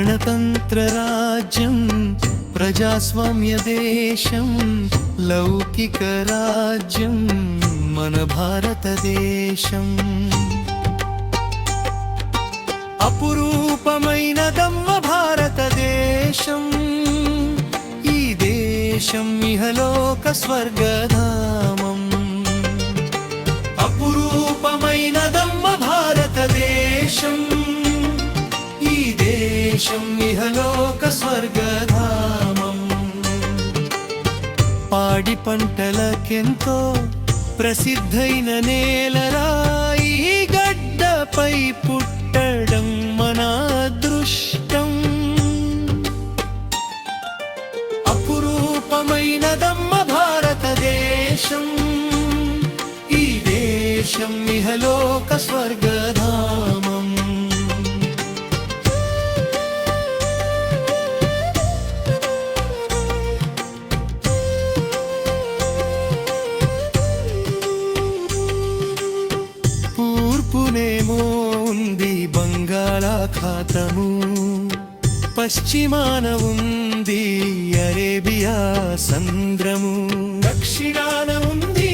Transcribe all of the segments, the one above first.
గణతంత్ర రాజ్యం ప్రజాస్వామ్య దేశం లౌకిక రాజ్యం మన భారతదేశం అపురూపమైనదమ్మ భారతదేశం ఈ దేశం ఇహలోక స్వర్గధామం అపురూపమైనదమ్మ భారతదేశం ఈ దేశం ఇహలోక స్వర్గధామం పాడి పంటలకెంతో ప్రసిద్ధైన నేలరా ఈ గడ్డపై పుట్టడం మన అదృష్టం అపురూపమైనదమ్మ భారతదేశం ఈ దేశం ఇహలోక స్వర్గధామం తూర్పునేమో ఉంది బంగాళాఖాతము పశ్చిమాన ఉంది అరేబియా సంద్రము దక్షిణాన ఉంది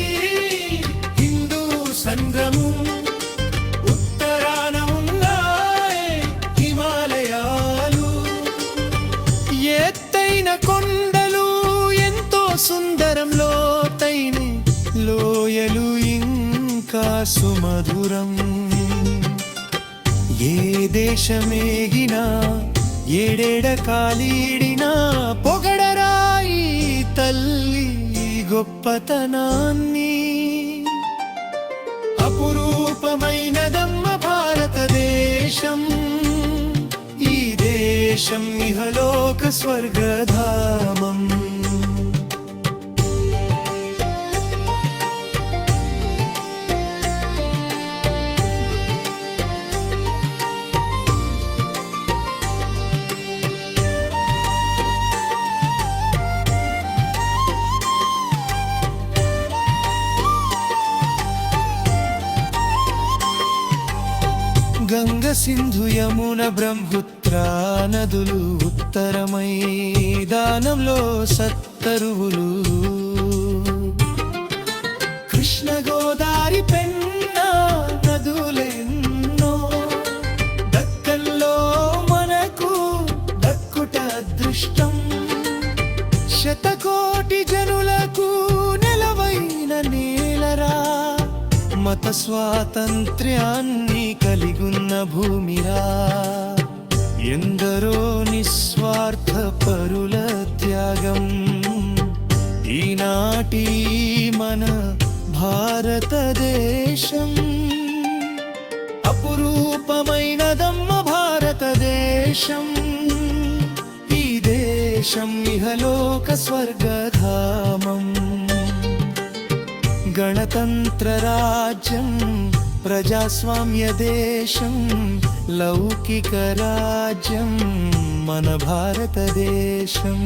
హిందూ సంద్రము ఉత్తరాన ఉన్నాయి హిమాలయాలు ఎత్తైన కొండలు ఎంతో సుందరం లోతైన లోయలు ఇంకా సుమధురం ఏ దేశమేగినా ఏడేడ కాలీడినా పొగడరాయి తల్లి గొప్పతనాన్ని అపురూపమైనదమ్మ భారతదేశం ఈ దేశం ఇహలోక స్వర్గధామం గంగ సింధు యమున బ్రహ్మపుత్ర నదులు ఉత్తరమై దానంలో సత్తరువులు కృష్ణ గోదావరి పెన్నా నదులెన్నో దక్కల్లో మనకు దక్కుట అదృష్టం శతకోటి జనులకు నెలవైన నేలరా మత స్వాతంత్ర్యాన్ని కలిగున్న భూమిరా ఎందరో నిస్వార్థ పరుల త్యాగం ఈనాటి మన భారతదేశం అపురూపమైనదమ్మ భారతదేశం ఈ దేశం ఇహలోక స్వర్గధామం గణతంత్ర రాజ్యం ప్రజాస్వామ్య దేశం లౌకిక రాజ్యం మన భారతదేశం